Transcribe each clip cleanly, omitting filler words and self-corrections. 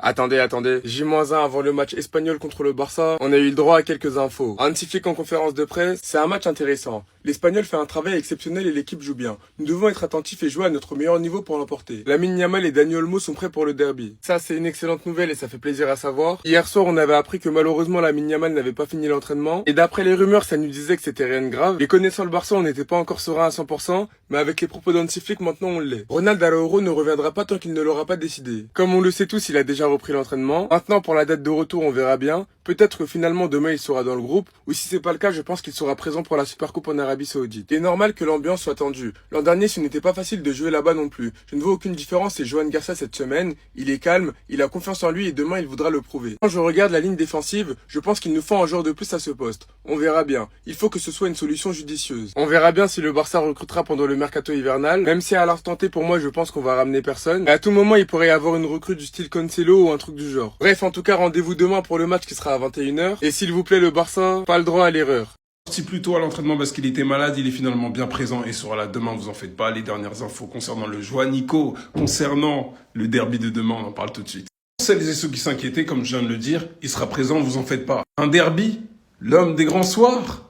Attendez. J-1 avant le match espagnol contre le Barça, on a eu le droit à quelques infos. Hansi Flick en conférence de presse, c'est un match intéressant. L'Espagnol fait un travail exceptionnel et l'équipe joue bien. Nous devons être attentifs et jouer à notre meilleur niveau pour l'emporter. Lamine Yamal et Dani Olmo sont prêts pour le derby. Ça, c'est une excellente nouvelle et ça fait plaisir à savoir. Hier soir, on avait appris que malheureusement Lamine Yamal n'avait pas fini l'entraînement. Et d'après les rumeurs, ça nous disait que c'était rien de grave. Et connaissant le Barça, on n'était pas encore serein à 100%, mais avec les propos d'Hansi Flick, maintenant on l'est. Ronald Araujo ne reviendra pas tant qu'il ne l'aura pas décidé. Comme on le sait tous, il a déjà repris l'entraînement. Maintenant, pour la date de retour, on verra bien. Peut-être que finalement demain il sera dans le groupe, ou si c'est pas le cas, je pense qu'il sera présent pour la Supercoupe en Arabie Saoudite. Il est normal que l'ambiance soit tendue. L'an dernier, ce n'était pas facile de jouer là-bas non plus. Je ne vois aucune différence et Johan Garcia cette semaine, il est calme, il a confiance en lui et demain il voudra le prouver. Quand je regarde la ligne défensive, je pense qu'il nous faut un joueur de plus à ce poste. On verra bien. Il faut que ce soit une solution judicieuse. On verra bien si le Barça recrutera pendant le mercato hivernal, même si à l'instant T pour moi je pense qu'on va ramener personne. Et à tout moment il pourrait y avoir une recrue du style Cancelo ou un truc du genre. Bref, en tout cas rendez-vous demain pour le match qui sera à 21h. Et s'il vous plaît le Barça, pas le droit à l'erreur. Sorti plus tôt à l'entraînement parce qu'il était malade, il est finalement bien présent et sera là demain, vous en faites pas. Les dernières infos concernant le Joanico, concernant le derby de demain, on en parle tout de suite. Celles et ceux qui s'inquiétaient, comme je viens de le dire, il sera présent, vous en faites pas. Un derby, l'homme des grands soirs,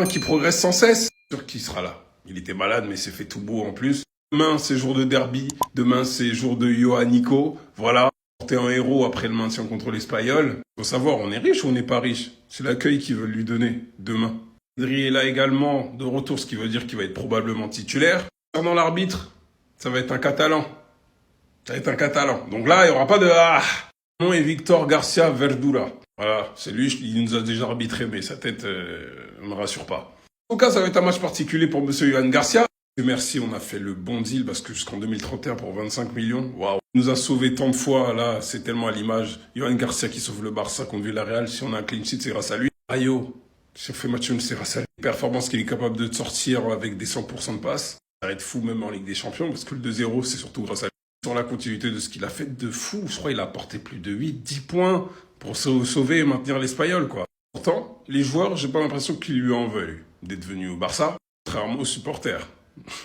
qui progresse sans cesse, sûr qu'il sera là. Il était malade mais c'est fait tout beau en plus. Demain c'est jour de derby, demain c'est jour de Joanico, voilà. Porter un héros après le maintien contre l'Espagnol. Faut savoir, on est riche ou on n'est pas riche? C'est l'accueil qu'ils veulent lui donner demain. Pedri est là également de retour, ce qui veut dire qu'il va être probablement titulaire. Concernant l'arbitre, ça va être un Catalan. Donc là, il n'y aura pas de Mon nom est Victor Garcia Verdura. Voilà, c'est lui, il nous a déjà arbitré, mais sa tête ne me rassure pas. En tout cas, ça va être un match particulier pour monsieur Johan Garcia. Et merci, on a fait le bon deal parce que jusqu'en 2031 pour 25 millions, waouh. Il nous a sauvé tant de fois, là, c'est tellement à l'image. Johan Garcia qui sauve le Barça contre Villarreal, si on a un clean sheet, c'est grâce à lui. Ayo, si on fait match nul, c'est grâce à lui. Performance qu'il est capable de sortir avec des 100% de passes. Ça va être fou même en Ligue des Champions parce que le 2-0, c'est surtout grâce à lui. Sur la continuité de ce qu'il a fait de fou, je crois qu'il a apporté plus de 8-10 points pour sauver et maintenir l'Espagnol, quoi. Pourtant, les joueurs, j'ai pas l'impression qu'ils lui en veulent d'être venus au Barça, contrairement aux supporters.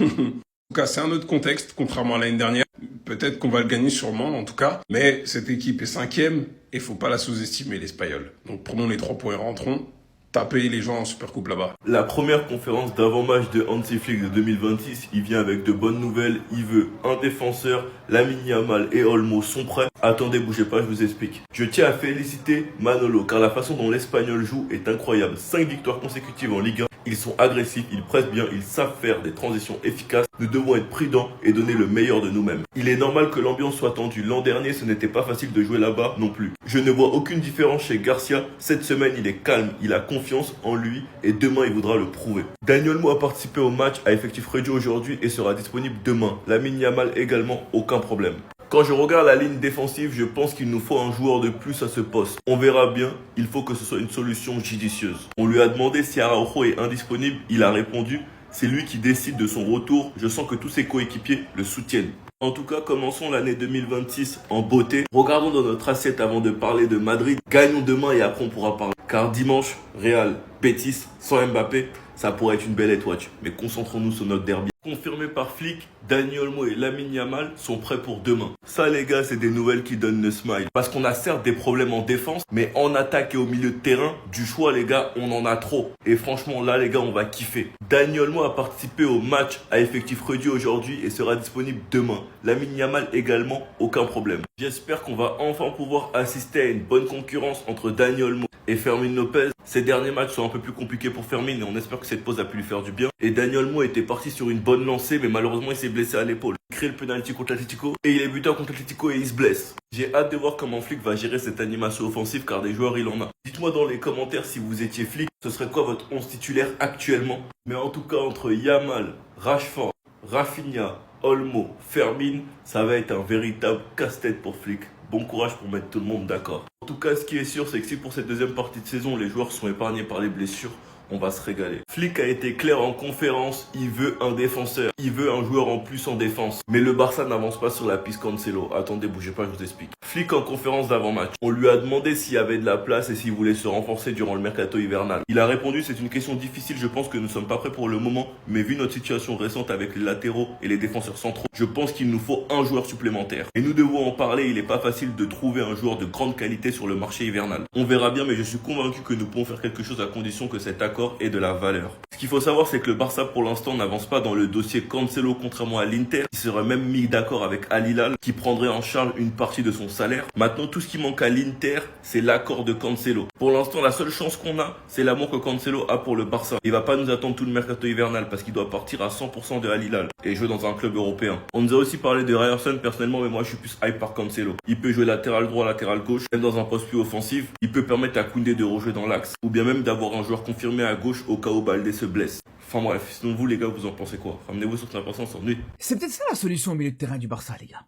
En tout cas, c'est un autre contexte, contrairement à l'année dernière. Peut-être qu'on va le gagner sûrement, en tout cas. Mais cette équipe est 5e et faut pas la sous-estimer, l'Espagnol. Donc prenons les 3 points et rentrons. Taper les gens en Supercoupe là-bas. La première conférence d'avant-match de Hansi Flick de 2026, il vient avec de bonnes nouvelles. Il veut un défenseur, Lamine Yamal et Olmo sont prêts. Attendez, bougez pas, je vous explique. Je tiens à féliciter Manolo, car la façon dont l'Espagnol joue est incroyable. 5 victoires consécutives en Ligue 1. Ils sont agressifs, ils pressent bien, ils savent faire des transitions efficaces. Nous devons être prudents et donner le meilleur de nous-mêmes. Il est normal que l'ambiance soit tendue. L'an dernier, ce n'était pas facile de jouer là-bas non plus. Je ne vois aucune différence chez Garcia. Cette semaine, il est calme, il a confiance en lui et demain, il voudra le prouver. Dani Olmo a participé au match à effectif réduit aujourd'hui et sera disponible demain. Lamine Yamal également, aucun problème. Quand je regarde la ligne défensive, je pense qu'il nous faut un joueur de plus à ce poste. On verra bien, il faut que ce soit une solution judicieuse. On lui a demandé si Araujo est indisponible, il a répondu, c'est lui qui décide de son retour, je sens que tous ses coéquipiers le soutiennent. En tout cas, commençons l'année 2026 en beauté. Regardons dans notre assiette avant de parler de Madrid. Gagnons demain et après on pourra parler. Car dimanche, Real, Betis, sans Mbappé, ça pourrait être une belle étoile. Mais concentrons-nous sur notre derby. Confirmé par Flick, Dani Olmo et Lamine Yamal sont prêts pour demain. Ça les gars, c'est des nouvelles qui donnent le smile. Parce qu'on a certes des problèmes en défense, mais en attaque et au milieu de terrain, du choix les gars, on en a trop. Et franchement là les gars, on va kiffer. Dani Olmo a participé au match à effectif réduit aujourd'hui et sera disponible demain. Lamine Yamal également, aucun problème. J'espère qu'on va enfin pouvoir assister à une bonne concurrence entre Dani Olmo et Fermin Lopez. Ces derniers matchs sont un peu plus compliqués pour Fermin et on espère que cette pause a pu lui faire du bien. Et Dani Olmo était parti sur une bonne lancée mais malheureusement il s'est blessé à l'épaule. Il crée le penalty contre l'Atlético et il est buteur contre l'Atlético et il se blesse. J'ai hâte de voir comment Flick va gérer cette animation offensive car des joueurs il en a. Dites-moi dans les commentaires si vous étiez Flick, ce serait quoi votre 11 titulaire actuellement. Mais en tout cas entre Yamal, Rashford, Rafinha, Olmo, Fermin, ça va être un véritable casse-tête pour Flick. Bon courage pour mettre tout le monde d'accord. En tout cas, ce qui est sûr, c'est que si pour cette deuxième partie de saison, les joueurs sont épargnés par les blessures, on va se régaler. Flick a été clair en conférence, il veut un défenseur, il veut un joueur en plus en défense. Mais le Barça n'avance pas sur la piste Cancelo. Attendez, bougez pas, je vous explique. Flick en conférence d'avant-match, on lui a demandé s'il y avait de la place et s'il voulait se renforcer durant le mercato hivernal. Il a répondu, c'est une question difficile, je pense que nous ne sommes pas prêts pour le moment, mais vu notre situation récente avec les latéraux et les défenseurs centraux, je pense qu'il nous faut un joueur supplémentaire. Et nous devons en parler, il n'est pas facile de trouver un joueur de grande qualité sur le marché hivernal. On verra bien, mais je suis convaincu que nous pouvons faire quelque chose à condition que cet accord ait de la valeur. Ce qu'il faut savoir, c'est que le Barça pour l'instant n'avance pas dans le dossier Cancelo, contrairement à l'Inter, qui serait même mis d'accord avec Al Hilal, qui prendrait en charge une partie de son salaire. Maintenant, tout ce qui manque à l'Inter, c'est l'accord de Cancelo. Pour l'instant, la seule chance qu'on a, c'est l'amour que Cancelo a pour le Barça. Il va pas nous attendre tout le mercato hivernal parce qu'il doit partir à 100% de Al Hilal et jouer dans un club européen. On nous a aussi parlé de Ryerson personnellement, mais moi je suis plus hype par Cancelo. Il peut jouer latéral droit, latéral gauche, même dans un poste plus offensif. Il peut permettre à Koundé de rejouer dans l'axe, ou bien même d'avoir un joueur confirmé à gauche au cas où Baldé se blesse. Enfin bref, sinon vous les gars, vous en pensez quoi? Ramenez-vous sur l'importance, on s'ennuie. C'est peut-être ça la solution au milieu de terrain du Barça, les gars.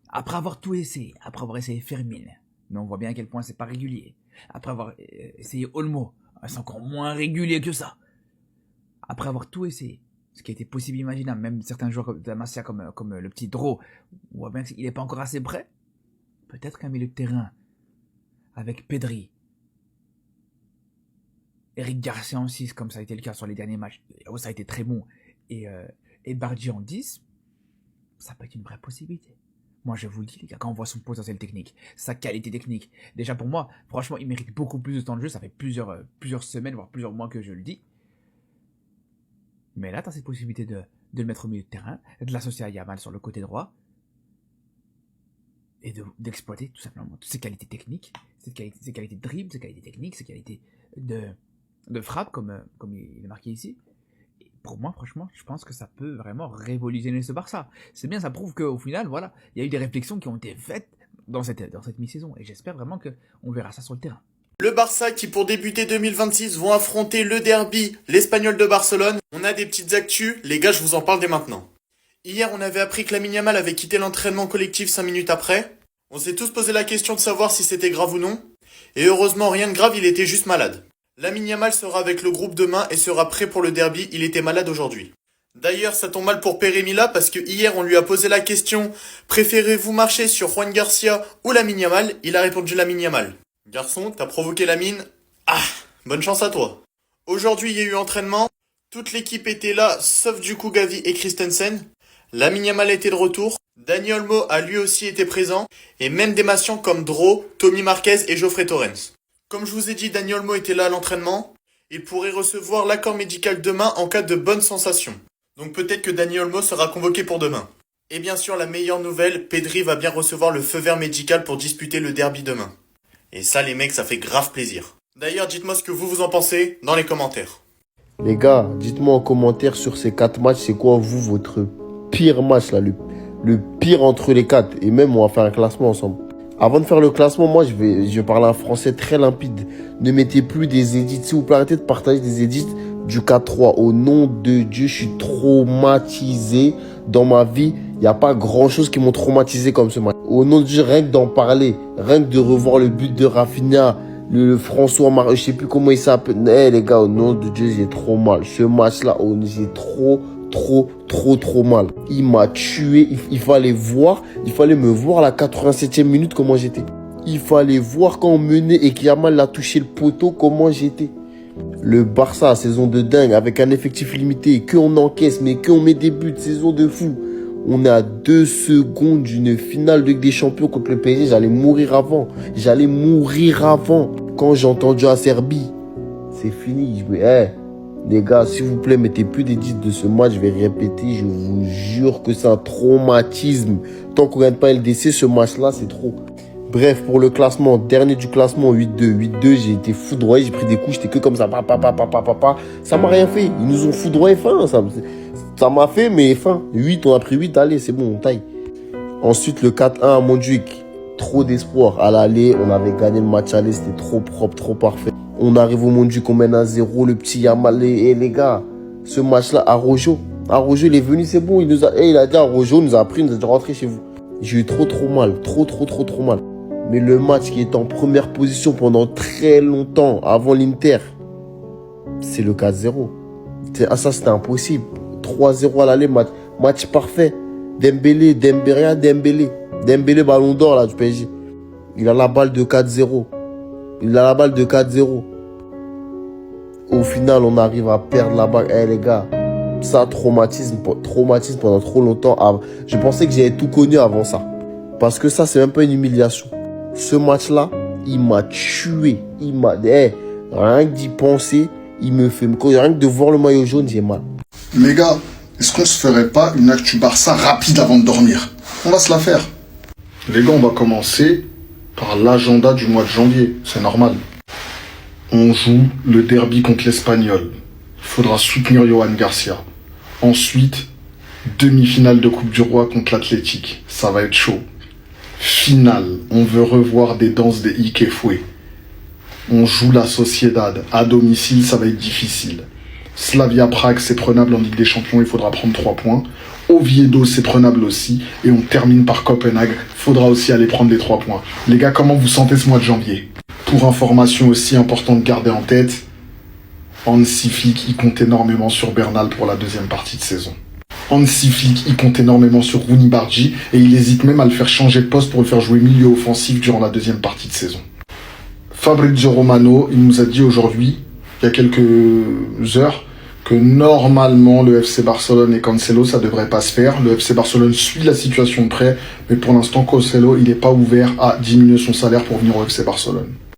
Après avoir tout essayé, après avoir essayé Fermin, mais on voit bien à quel point c'est pas régulier. Après avoir essayé Olmo, c'est encore moins régulier que ça. Après avoir tout essayé, ce qui a été possible, imaginable, même certains joueurs comme Damassia, comme le petit Dro, on voit bien qu'il n'est pas encore assez prêt. Peut-être qu'un milieu de terrain, avec Pedri, Eric Garcia en 6, comme ça a été le cas sur les derniers matchs, ça a été très bon, et Bardi en 10, ça peut être une vraie possibilité. Moi, je vous le dis, les gars, quand on voit son potentiel technique, sa qualité technique, déjà pour moi, franchement, il mérite beaucoup plus de temps de jeu. Ça fait plusieurs semaines, voire plusieurs mois que je le dis. Mais là, tu as cette possibilité de le mettre au milieu de terrain, de l'associer à Yamal sur le côté droit, et d'exploiter tout simplement toutes ses qualités techniques, ses qualités de dribble, ses qualités techniques, ses qualités de frappe, comme il est marqué ici. Pour moi, franchement, je pense que ça peut vraiment révolutionner ce Barça. C'est bien, ça prouve qu'au final, voilà, il y a eu des réflexions qui ont été faites dans cette mi-saison. Et j'espère vraiment qu'on verra ça sur le terrain. Le Barça qui, pour débuter 2026, vont affronter le derby, l'Espagnol de Barcelone. On a des petites actus, les gars, je vous en parle dès maintenant. Hier, on avait appris que Lamine Yamal avait quitté l'entraînement collectif 5 minutes après. On s'est tous posé la question de savoir si c'était grave ou non. Et heureusement, rien de grave, il était juste malade. Lamine Yamal sera avec le groupe demain et sera prêt pour le derby, il était malade aujourd'hui. D'ailleurs, ça tombe mal pour Pere Mila parce que hier on lui a posé la question « Préférez-vous marcher sur Juan Garcia ou Lamine Yamal ?» Il a répondu Lamine Yamal. Garçon, t'as provoqué Lamine. Ah, bonne chance à toi. Aujourd'hui, il y a eu entraînement. Toute l'équipe était là, sauf du coup Gavi et Christensen. Lamine Yamal était de retour. Dani Olmo a lui aussi été présent. Et même des mations comme Dro, Tommy Marquez et Geoffrey Torrens. Comme je vous ai dit, Dani Olmo était là à l'entraînement. Il pourrait recevoir l'accord médical demain en cas de bonne sensation. Donc peut-être que Dani Olmo sera convoqué pour demain. Et bien sûr, la meilleure nouvelle, Pedri va bien recevoir le feu vert médical pour disputer le derby demain. Et ça, les mecs, ça fait grave plaisir. D'ailleurs, dites-moi ce que vous en pensez dans les commentaires. Les gars, dites-moi en commentaire sur ces 4 matchs, c'est quoi votre pire match là, le pire entre les 4. Et même, on va faire un classement ensemble. Avant de faire le classement, moi, je vais parler un français très limpide. Ne mettez plus des édits. S'il vous plaît, arrêtez de partager des édits du 4-3. Au nom de Dieu, je suis traumatisé. Dans ma vie, il n'y a pas grand-chose qui m'ont traumatisé comme ce match. Au nom de Dieu, rien que d'en parler, rien que de revoir le but de Rafinha, le François Mar... je sais plus comment il s'appelle. Les gars, au nom de Dieu, j'ai trop mal. Ce match-là, j'ai trop mal. Il m'a tué. Il fallait me voir à la 87e minute comment j'étais. Il fallait voir quand on menait et qu'Yamal a touché le poteau comment j'étais. Le Barça, saison de dingue, avec un effectif limité, qu'on encaisse, mais qu'on met des buts, saison de fou. On est à 2 secondes d'une finale de Ligue des Champions contre le PSG. J'allais mourir avant. Quand j'ai entendu à Serbie, c'est fini. Les gars, s'il vous plaît, mettez plus d'édits de ce match. Je vais répéter, je vous jure que c'est un traumatisme. Tant qu'on ne gagne pas LDC, ce match-là, c'est trop. Bref, pour le classement, dernier du classement, 8-2. 8-2, j'ai été foudroyé, j'ai pris des coups, j'étais que comme ça, Ça m'a rien fait. Ils nous ont foudroyé fin. Ça m'a fait, mais fin. 8, on a pris 8, allez, c'est bon, on taille. Ensuite, le 4-1 à Montjuic. Trop d'espoir. À l'aller, on avait gagné le match aller, c'était trop propre, trop parfait. On arrive au Montjuic, on mène à 0, le petit Yamal. Et les gars, ce match-là, Araujo, il est venu, c'est bon. Il a dit Araujo, nous a appris, nous a dit rentrer chez vous. J'ai eu trop mal. Trop mal. Mais le match qui est en première position pendant très longtemps, avant l'Inter, c'est le 4-0. Ça, c'était impossible. 3-0 à l'aller, match parfait. Dembélé, Dembélé, ballon d'or là du PSG. Il a la balle de 4-0. Au final, on arrive à perdre la balle. Eh les gars, ça, traumatisme pendant trop longtemps. Je pensais que j'avais tout connu avant ça. Parce que ça, c'est même pas une humiliation. Ce match-là, il m'a tué. Rien que d'y penser, il me fait... Rien que de voir le maillot jaune, j'ai mal. Les gars, est-ce qu'on se ferait pas une actu Barça rapide avant de dormir? On va se la faire. Les gars, on va commencer par l'agenda du mois de janvier. C'est normal. On joue le derby contre l'Espagnol. Il faudra soutenir Johan Garcia. Ensuite, demi-finale de Coupe du Roi contre l'Athletic. Ça va être chaud. Finale, on veut revoir des danses des Ike Fouet. On joue la Sociedad. À domicile, ça va être difficile. Slavia Prague, c'est prenable en Ligue des Champions, il faudra prendre 3 points. Oviedo, c'est prenable aussi. Et on termine par Copenhague, il faudra aussi aller prendre les 3 points. Les gars, comment vous sentez ce mois de janvier? Pour information aussi importante de garder en tête, Hansi Flick, il compte énormément sur Bernal pour la deuxième partie de saison. Hansi Flick, il compte énormément sur Rooney Bargi et il hésite même à le faire changer de poste pour le faire jouer milieu offensif durant la deuxième partie de saison. Fabrizio Romano, il nous a dit aujourd'hui, il y a quelques heures, que normalement le FC Barcelone et Cancelo, ça devrait pas se faire. Le FC Barcelone suit la situation de près, mais pour l'instant, Cancelo, il n'est pas ouvert à diminuer son salaire pour venir au FC Barcelone.